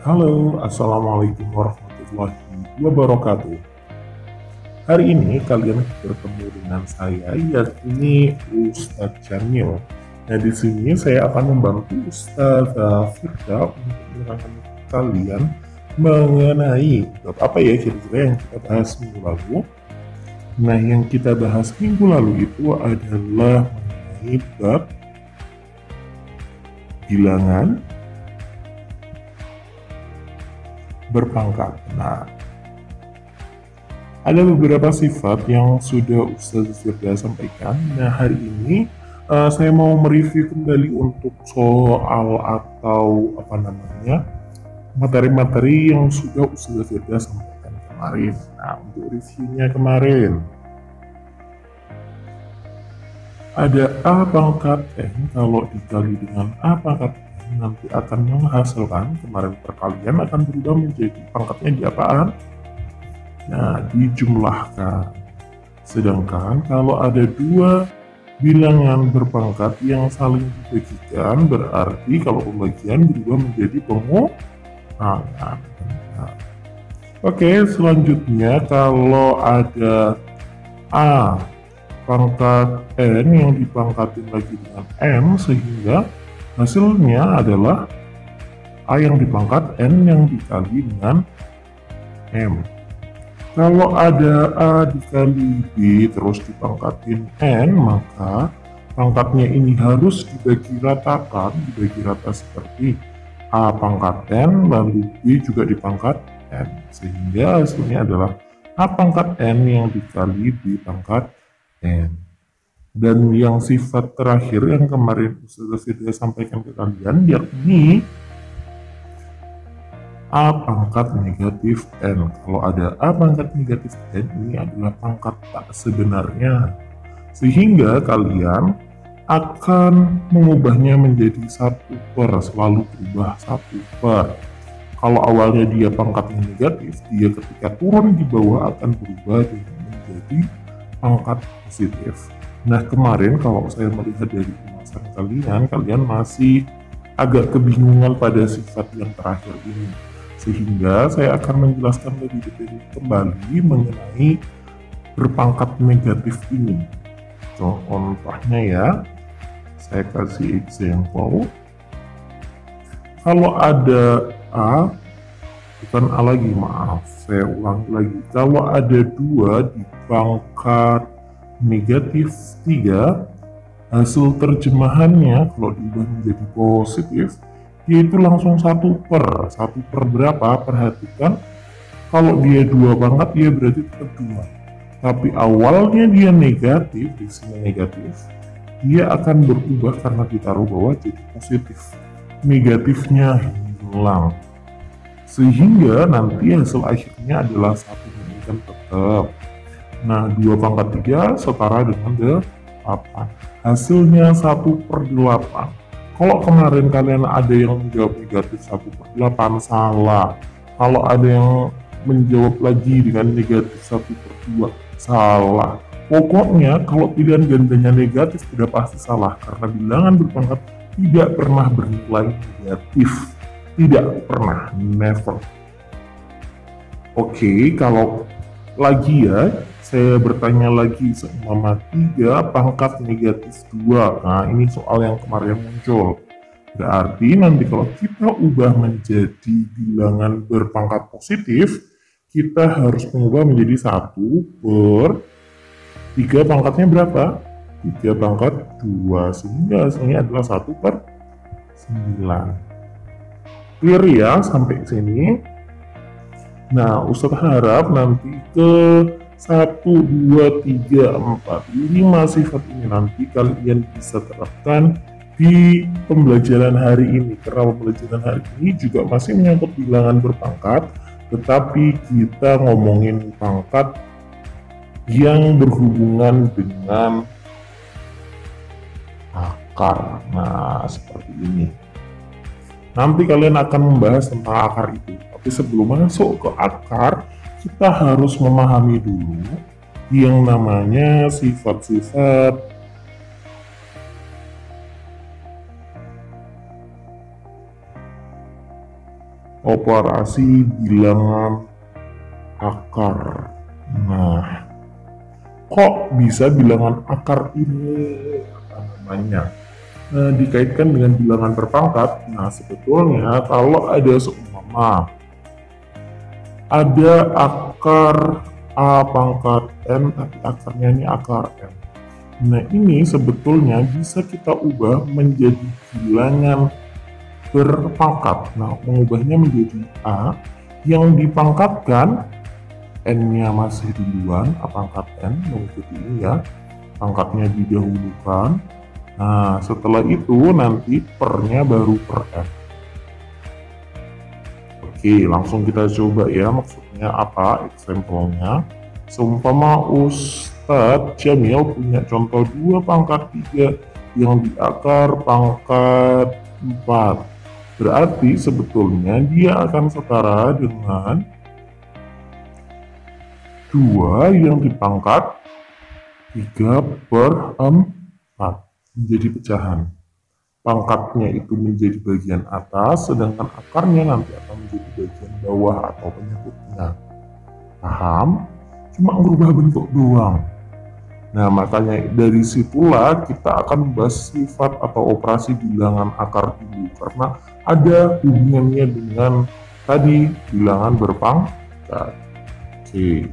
Halo, Assalamualaikum warahmatullahi wabarakatuh. Hari ini kalian bertemu dengan saya, yakni Ustadz Jamil. Nah, di sini saya akan membantu Ustadz Firda untuk menerangkan kalian mengenai bab apa ya kira-kira yang kita bahas minggu lalu. Nah, yang kita bahas minggu lalu itu adalah mengenai bab bilangan berpangkat. Nah, ada beberapa sifat yang sudah Ustaz Firda sampaikan. Nah, hari ini saya mau mereview kembali untuk soal atau apa namanya materi-materi yang sudah Ustaz Firda sampaikan kemarin. Nah, untuk reviewnya kemarin ada A pangkat N kalau dikali dengan A pangkat N nanti akan menghasilkan, kemarin perkalian akan berubah menjadi pangkatnya di apaan? Nah, dijumlahkan. Sedangkan kalau ada dua bilangan berpangkat yang saling dibagikan, berarti kalau pembagian berubah menjadi pengurangan. Nah, oke, selanjutnya kalau ada A pangkat N yang dipangkatin lagi dengan M, sehingga hasilnya adalah A yang dipangkat N yang dikali dengan M. Kalau ada A dikali B terus dipangkatin N, maka pangkatnya ini harus dibagi ratakan, dibagi rata seperti A pangkat N, lalu B juga dipangkat N. Sehingga hasilnya adalah A pangkat N yang dikali B pangkat N. Dan yang sifat terakhir yang kemarin Ustaz Firda sampaikan ke kalian, yakni A pangkat negatif N. Kalau ada A pangkat negatif N, ini adalah pangkat tak sebenarnya. Sehingga kalian akan mengubahnya menjadi 1/, selalu berubah 1/. Kalau awalnya dia pangkatnya negatif, dia ketika turun di bawah akan berubah menjadi pangkat positif. Nah, kemarin kalau saya melihat dari pembahasan kalian masih agak kebingungan pada sifat yang terakhir ini. Sehingga saya akan menjelaskan lebih detail kembali mengenai berpangkat negatif ini. Contohnya ya, saya kasih example. Kalau ada A, bukan A lagi, maaf, saya ulangi lagi. Kalau ada 2 di pangkat negatif 3, hasil terjemahannya kalau diubah menjadi positif, yaitu langsung 1/1 berapa? Perhatikan, kalau dia 2 pangkat, dia berarti tetap 2. Tapi awalnya dia negatif, di sini negatif, dia akan berubah karena ditaruh bawah jadi positif. Negatifnya hilang. Sehingga nanti hasil akhirnya adalah 1 kan tetap. Nah, 2 pangkat 3 setara dengan 8. Hasilnya 1/8. Kalau kemarin kalian ada yang menjawab negatif 1/8, salah. Kalau ada yang menjawab lagi dengan negatif 1/2, salah. Pokoknya kalau pilihan gandanya negatif sudah pasti salah, karena bilangan berpangkat tidak pernah bernilai negatif. Tidak pernah, never. Oke, kalau lagi ya, saya bertanya lagi, seumpama 3 pangkat negatif 2. Nah, ini soal yang kemarin muncul. Berarti nanti kalau kita ubah menjadi bilangan berpangkat positif, kita harus mengubah menjadi 1/3 pangkatnya berapa? 3 pangkat 2, sehingga hasilnya adalah 1/9. Clear ya sampai sini? Nah, Ustadz harap nanti ke 1, 2, 3, 4, 5 sifat ini nanti kalian bisa terapkan di pembelajaran hari ini. Karena pembelajaran hari ini juga masih menyangkut bilangan berpangkat, tetapi kita ngomongin pangkat yang berhubungan dengan akar. Nah, seperti ini. Nanti kalian akan membahas tentang akar itu. Tapi sebelum masuk ke akar, kita harus memahami dulu yang namanya sifat-sifat operasi bilangan akar. Nah, kok bisa bilangan akar ini apa namanya dikaitkan dengan bilangan berpangkat? Nah, sebetulnya kalau ada seumpama ada akar A pangkat N, tapi akarnya ini akar N. Nah, ini sebetulnya bisa kita ubah menjadi bilangan berpangkat. Nah, mengubahnya menjadi A yang dipangkatkan N-nya masih duluan, A pangkat N mengikuti ini ya, pangkatnya didahulukan. Nah, setelah itu nanti pernya baru per N. Oke, langsung kita coba ya, maksudnya apa example-nya. Seumpama Ustadz Jamil punya contoh 2 pangkat 3 yang di akar pangkat 4. Berarti sebetulnya dia akan setara dengan 2 yang dipangkat 3 per 4 menjadi pecahan. Pangkatnya itu menjadi bagian atas, sedangkan akarnya nanti akan menjadi bagian bawah atau penyebutnya. Paham? Cuma merubah bentuk doang. Nah, makanya dari situlah kita akan membahas sifat atau operasi bilangan akar dulu, karena ada hubungannya dengan tadi bilangan berpangkat. Oke.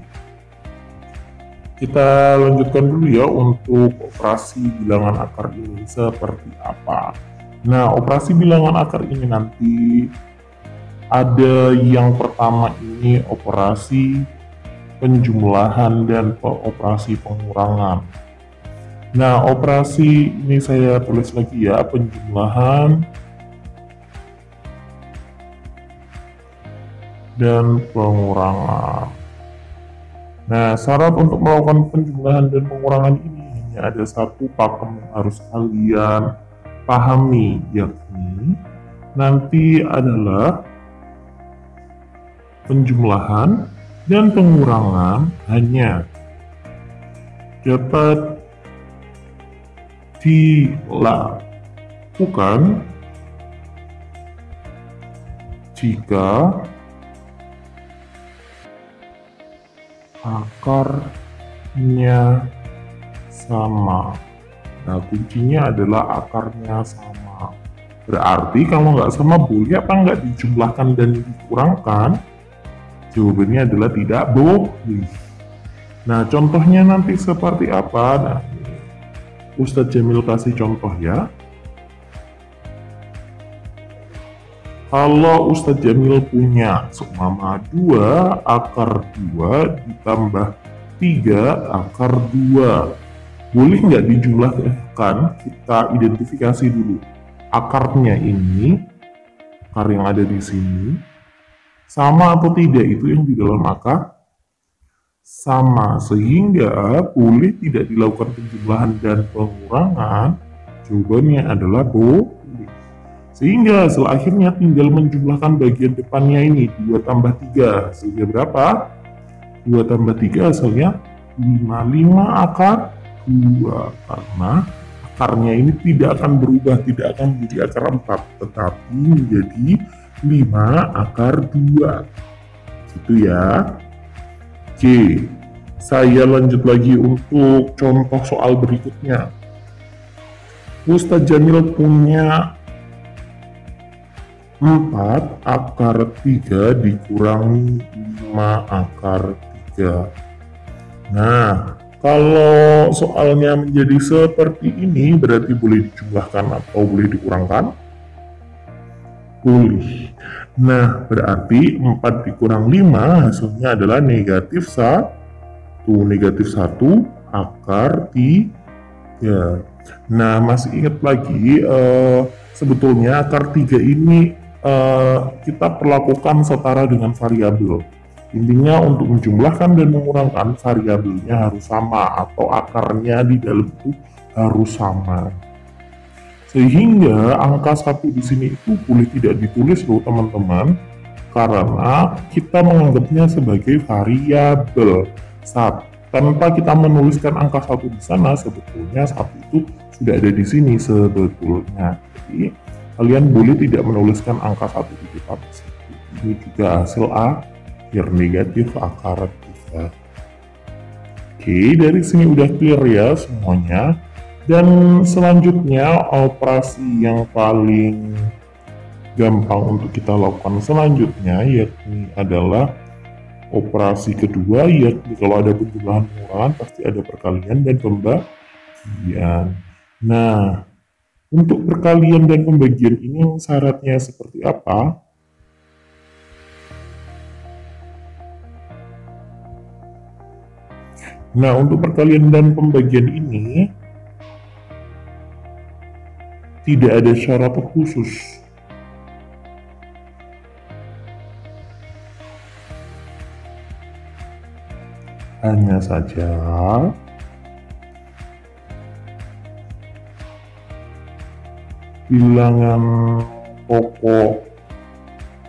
Kita lanjutkan dulu ya untuk operasi bilangan akar ini seperti apa. Nah, operasi bilangan akar ini nanti ada yang pertama ini operasi penjumlahan dan operasi pengurangan. Nah, operasi ini saya tulis lagi ya, penjumlahan dan pengurangan. Nah, syarat untuk melakukan penjumlahan dan pengurangan ini hanya ada satu pakem yang harus kalian pahami, yakni nanti adalah penjumlahan dan pengurangan hanya dapat dilakukan jika akarnya sama. Nah, kuncinya adalah akarnya sama. Berarti kalau nggak sama boleh apa nggak dijumlahkan dan dikurangkan? Jawabannya adalah tidak boleh. Nah, contohnya nanti seperti apa? Nah, Ustadz Jamil kasih contoh ya. Kalau Ustadz Jamil punya seumpama 2 akar 2 ditambah 3 akar 2. Boleh nggak dijumlahkan? Kita identifikasi dulu. Akarnya ini, akar yang ada di sini, sama atau tidak itu yang di dalam akar? Sama, sehingga boleh tidak dilakukan penjumlahan dan pengurangan? Jawabannya adalah boleh. Sehingga hasil akhirnya tinggal menjumlahkan bagian depannya ini, 2 tambah 3, hasilnya berapa? 2 tambah 3 hasilnya 5, 5 akar 2, karena akarnya ini tidak akan berubah, tidak akan menjadi akar 4, tetapi menjadi 5 akar 2, gitu ya. Oke, saya lanjut lagi untuk contoh soal berikutnya. Ustadz Jamil punya 4 akar 3 dikurangi 5 akar 3. Nah, kalau soalnya menjadi seperti ini, berarti boleh dijumlahkan atau boleh dikurangkan? Boleh. Nah, berarti 4 dikurang 5 hasilnya adalah negatif 1. Negatif 1 akar 3. Nah, masih ingat lagi, sebetulnya akar 3 ini kita perlakukan setara dengan variabel. Intinya untuk menjumlahkan dan mengurangkan variabelnya harus sama atau akarnya di dalam itu harus sama. Sehingga angka 1 di sini itu boleh tidak ditulis loh teman-teman, karena kita menganggapnya sebagai variabel. Tanpa kita menuliskan angka 1 di sana, sebetulnya 1 itu sudah ada di sini sebetulnya. Jadi kalian boleh tidak menuliskan angka 1 di depan Ini juga hasil akhir negatif akar 3. Oke, dari sini udah clear ya semuanya. Dan selanjutnya operasi yang paling gampang untuk kita lakukan selanjutnya yakni adalah operasi kedua, yakni kalau ada penjumlahan pengurangan pasti ada perkalian dan pembagian. Nah, untuk perkalian dan pembagian ini syaratnya seperti apa? Nah, untuk perkalian dan pembagian ini tidak ada syarat khusus. Hanya saja bilangan pokok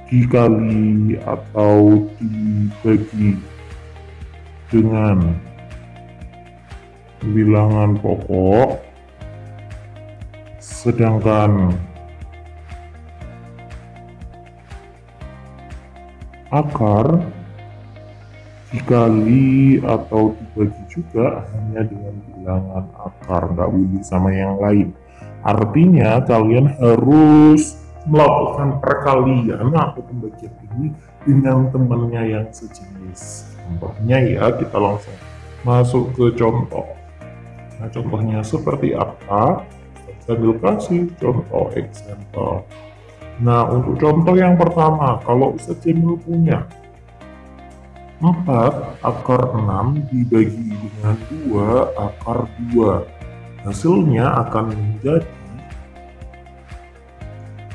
dikali atau dibagi dengan bilangan pokok, sedangkan akar dikali atau dibagi juga hanya dengan bilangan akar, nggak boleh sama yang lain. Artinya kalian harus melakukan perkalian atau pembagian ini dengan temannya yang sejenis. Contohnya ya, kita langsung masuk ke contoh. Nah, contohnya seperti apa? Sambil kasih contoh example. Nah, untuk contoh yang pertama, kalau Ustadz Jamil punya 4 akar 6 dibagi dengan 2 akar 2. Hasilnya akan menjadi,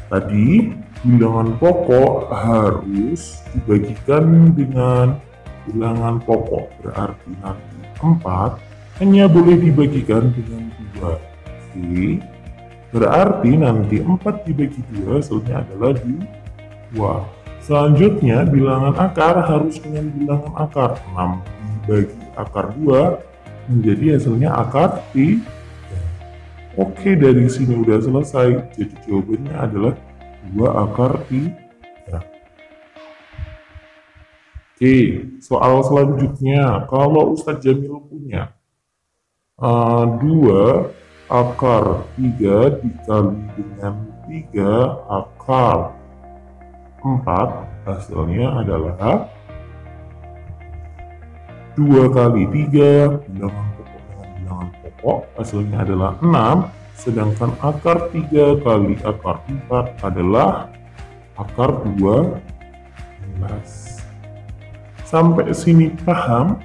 tadi bilangan pokok harus dibagikan dengan bilangan pokok, berarti nanti 4 hanya boleh dibagikan dengan 2. Oke, berarti nanti 4 dibagi 2 hasilnya adalah 2. Selanjutnya bilangan akar harus dengan bilangan akar, 6 dibagi akar 2 menjadi hasilnya akar 3. Oke, dari sini udah selesai. Jadi jawabannya adalah 2 akar 3. Oke, soal selanjutnya. Kalau Ustadz Jamil punya 2 akar 3 dikali dengan 3 akar 4, hasilnya adalah 2 kali 3 bilangan pokok dengan bilangan pokok, hasilnya adalah 6, sedangkan akar 3 kali akar 4 adalah akar 12. Sampai sini paham?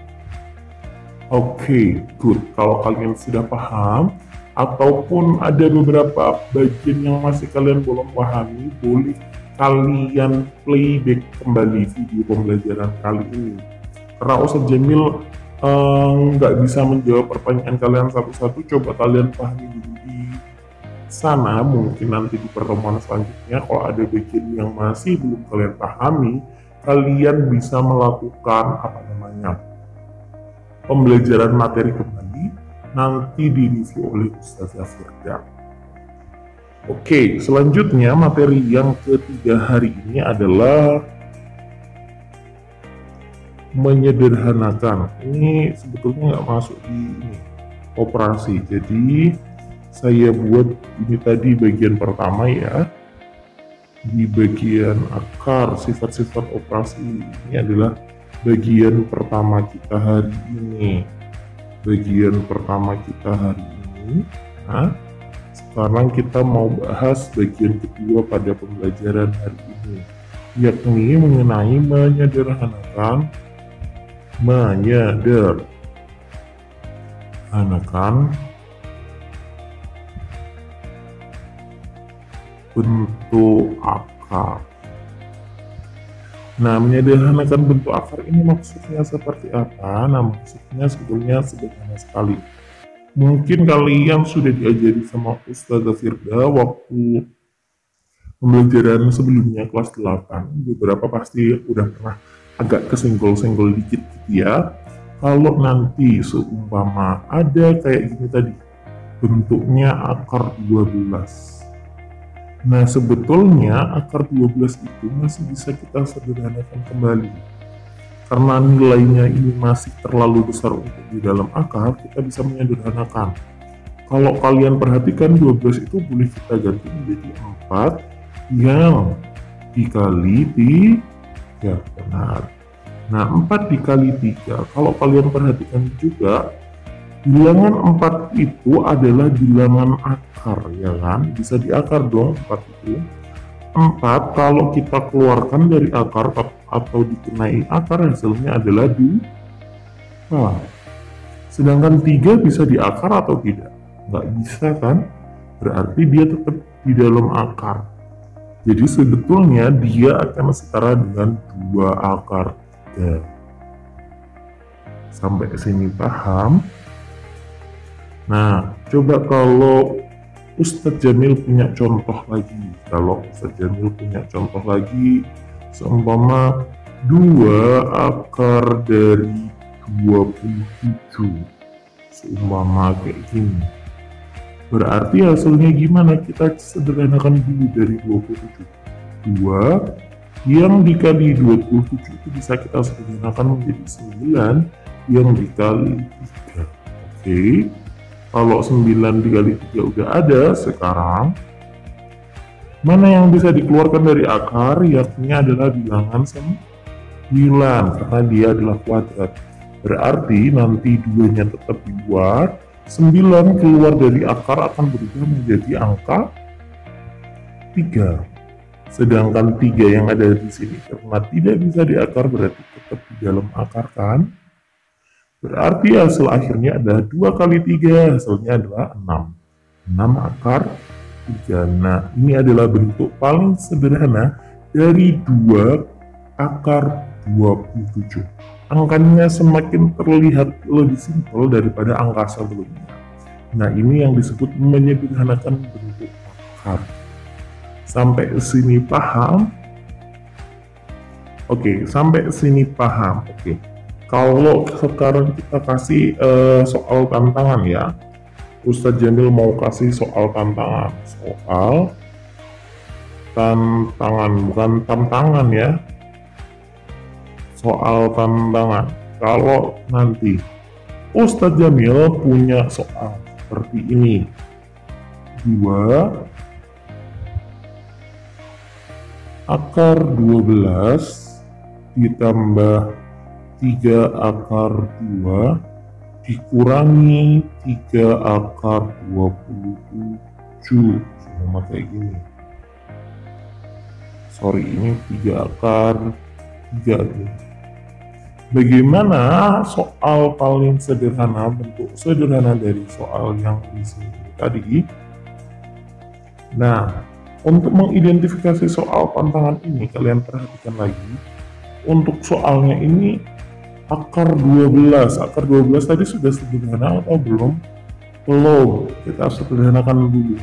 Oke, good. Kalau kalian sudah paham, ataupun ada beberapa bagian yang masih kalian belum pahami, boleh kalian playback kembali video pembelajaran kali ini. Karena Ustadz Jamil nggak bisa menjawab pertanyaan kalian satu-satu, coba kalian pahami dulu di sana. Mungkin nanti di pertemuan selanjutnya kalau ada bagian yang masih belum kalian pahami, kalian bisa melakukan pembelajaran materi kembali, nanti direview oleh Ustazah Firda. Oke, selanjutnya materi yang ketiga hari ini adalah menyederhanakan. Ini sebetulnya nggak masuk di operasi, jadi saya buat ini tadi bagian pertama ya. Di bagian akar sifat-sifat operasi ini adalah bagian pertama kita hari ini. Bagian pertama kita hari ini. Nah, sekarang kita mau bahas bagian kedua pada pembelajaran hari ini, yakni mengenai menyederhanakan bentuk akar. Nah, menyederhanakan bentuk akar ini maksudnya seperti apa? Nah, maksudnya sebetulnya sederhana sekali. Mungkin kalian sudah diajari sama Ustazah Firda waktu pembelajaran sebelumnya kelas 8. Beberapa pasti udah pernah agak kesenggol-senggol dikit gitu ya. Kalau nanti seumpama ada kayak gini tadi, bentuknya akar 12. Nah, sebetulnya akar 12 itu masih bisa kita sederhanakan kembali. Karena nilainya ini masih terlalu besar untuk di dalam akar, kita bisa menyederhanakan. Kalau kalian perhatikan 12 itu boleh kita ganti menjadi 4 yang dikali 3. Benar. Nah, 4 dikali 3, kalau kalian perhatikan juga, bilangan 4 itu adalah bilangan akar, ya kan? Bisa diakar dong 4 itu. 4 kalau kita keluarkan dari akar atau dikenai akar, hasilnya adalah 2. Sedangkan 3 bisa diakar atau tidak? Nggak bisa kan? Berarti dia tetap di dalam akar. Jadi sebetulnya dia akan setara dengan 2 akar 3. Sampai sini paham? Nah, coba kalau Ustadz Jamil punya contoh lagi. Kalau Ustadz Jamil punya contoh lagi, seumpama 2 akar dari 27. Seumpama kayak gini. Berarti hasilnya gimana? Kita sederhanakan dulu dari 27. 2 yang dikali 27 itu bisa kita sederhanakan menjadi 9 yang dikali 3. Oke. Kalau 9 dikali 3 udah ada, sekarang mana yang bisa dikeluarkan dari akar? Yakni adalah bilangan 9, karena dia adalah kuadrat. Berarti nanti 2-nya tetap dibuat, 9 keluar dari akar akan berubah menjadi angka 3. Sedangkan 3 yang ada di sini karena tidak bisa diakar berarti tetap di dalam akar kan? Berarti hasil akhirnya adalah 2 kali 3, hasilnya adalah 6. 6 akar 3. Nah, ini adalah bentuk paling sederhana dari 2 akar 27. Angkanya semakin terlihat lebih simpel daripada angka sebelumnya. Nah, ini yang disebut menyederhanakan bentuk akar. Sampai sini paham? Oke, sampai sini paham. Oke. Kalau sekarang kita kasih soal tantangan ya, Ustadz Jamil mau kasih soal tantangan. Soal tantangan, bukan tantangan ya. Soal tantangan. Kalau nanti Ustadz Jamil punya soal seperti ini. 2 akar 12 ditambah 3 akar 2 dikurangi 3 akar 27. Sama kayak gini. Sorry, ini 3 akar 3 ini. Bagaimana soal paling sederhana, bentuk sederhana dari soal yang di sini tadi? Nah, untuk mengidentifikasi soal tantangan ini, kalian perhatikan lagi. Untuk soalnya ini akar 12. Akar 12 tadi sudah sederhana atau belum? Belum. Kita sederhanakan dulu.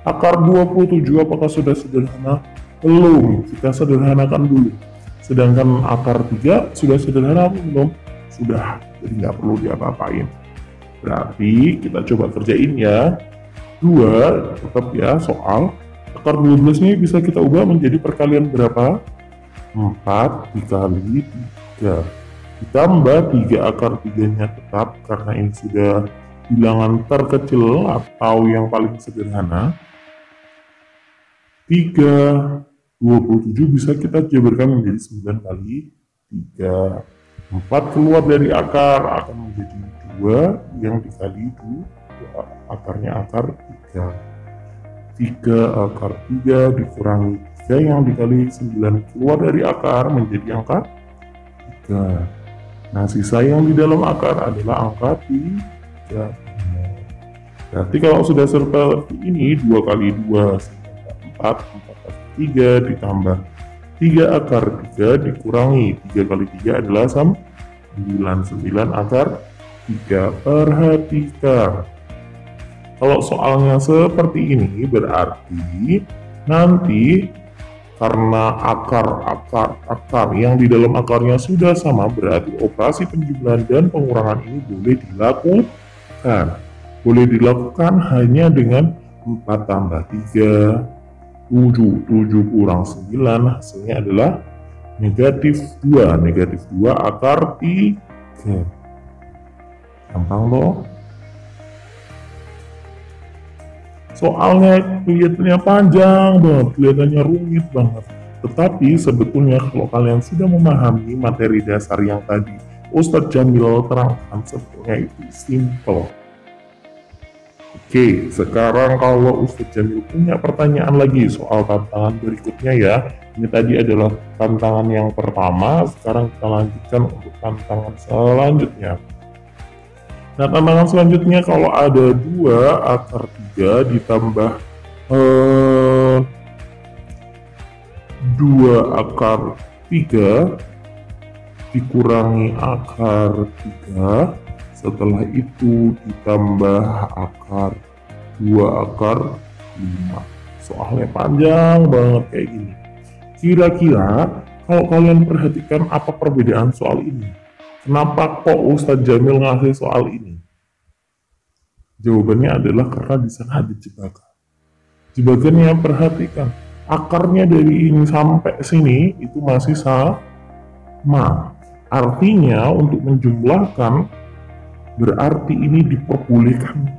Akar 27 apakah sudah sederhana? Belum. Kita sederhanakan dulu. Sedangkan akar 3 sudah sederhana atau belum? Sudah. Jadi nggak perlu diapa-apain. Berarti kita coba kerjain ya. 2 tetap ya soal. Akar 12 ini bisa kita ubah menjadi perkalian berapa? 4 dikali 3. Ditambah 3 akar 3-nya tetap karena ini sudah bilangan terkecil atau yang paling sederhana. 3 27 bisa kita jabarkan menjadi 9 kali 3. 4 keluar dari akar akan menjadi 2 yang dikali 2, akarnya akar 3. 3 akar 3 dikurangi 3 yang dikali 9 keluar dari akar menjadi angka 3. Nah, sisa yang di dalam akar adalah angka 3. Berarti kalau sudah seperti ini, 2 kali 2 4, 4 kali 3 ditambah 3 akar 3 dikurangi 3 kali 3 adalah 9 akar 3. Perhatikan, kalau soalnya seperti ini berarti nanti karena akar yang di dalam akarnya sudah sama, berarti operasi penjumlahan dan pengurangan ini boleh dilakukan. Boleh dilakukan hanya dengan 4 tambah 3 7 kurang 9 hasilnya adalah negatif 2. Negatif 2 akar 3. Gampang loh. Soalnya kelihatannya panjang banget, kelihatannya rumit banget. Tetapi sebetulnya kalau kalian sudah memahami materi dasar yang tadi Ustadz Jamil terangkan, sebetulnya itu simple. Oke, sekarang kalau Ustadz Jamil punya pertanyaan lagi soal tantangan berikutnya ya. Ini tadi adalah tantangan yang pertama, sekarang kita lanjutkan untuk tantangan selanjutnya. Nah, tantangan selanjutnya kalau ada 2 akar 3 ditambah 2 akar 3 dikurangi akar 3, setelah itu ditambah akar 2 akar 5. Soalnya panjang banget kayak gini. Kira-kira kalau kalian perhatikan apa perbedaan soal ini? Kenapa kok Ustadz Jamil ngasih soal ini? Jawabannya adalah karena di sana ada jebakan. Jebakannya perhatikan, akarnya dari ini sampai sini itu masih sama. Artinya untuk menjumlahkan berarti ini diperbolehkan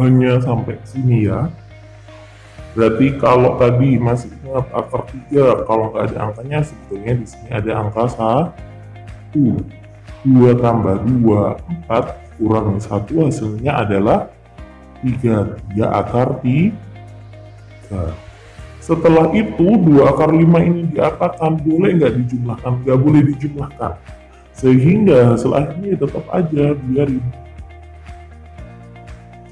hanya sampai sini ya. Berarti kalau tadi masih ingat akar 3, kalau nggak ada angkanya sebetulnya di sini ada angka 1. 2 tambah 2, 4, kurangi 1 hasilnya adalah 3. 3 akar 3. Setelah itu 2 akar 5 ini diapakan? Boleh nggak dijumlahkan? Nggak boleh dijumlahkan. Sehingga hasil akhirnya tetap aja biarin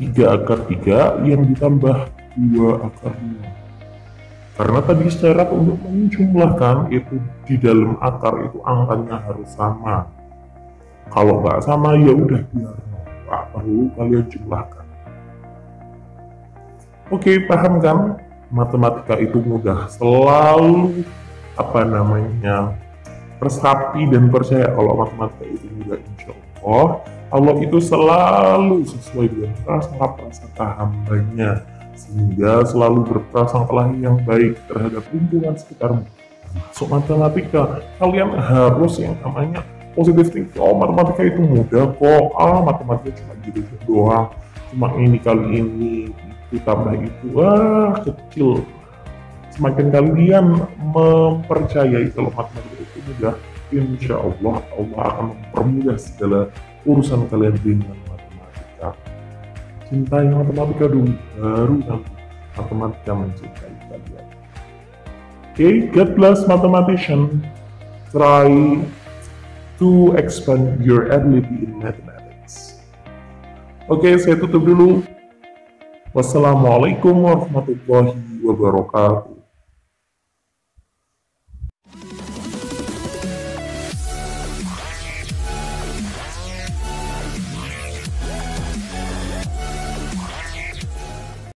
3 akar 3 yang ditambah 2 akar 5. Karena tadi syarat untuk menjumlahkan itu di dalam akar itu angkanya harus sama. Kalau nggak sama ya udah biar nggak perlu kalian jumlahkan. Oke, paham kan? Matematika itu mudah, selalu resapi dan percaya kalau matematika itu mudah, insya Allah Allah itu selalu sesuai dengan prasangka hambanya, sehingga selalu berprasangka yang baik terhadap lingkungan sekitarmu. Termasuk matematika, kalian harus yang namanya positive thinking. Oh, matematika itu mudah kok, matematika cuma gitu doang, cuma ini kali ini, itu tambah itu, kecil. Semakin kalian mempercayai kalau matematika itu mudah, insya Allah Allah akan mempermudah segala urusan kalian dengan matematika. Cintai matematika dulu, baru nanti matematika mencintai kalian. Okay, God bless mathematician. Try to expand your ability in mathematics. Oke, saya tutup dulu. Wassalamualaikum warahmatullahi wabarakatuh.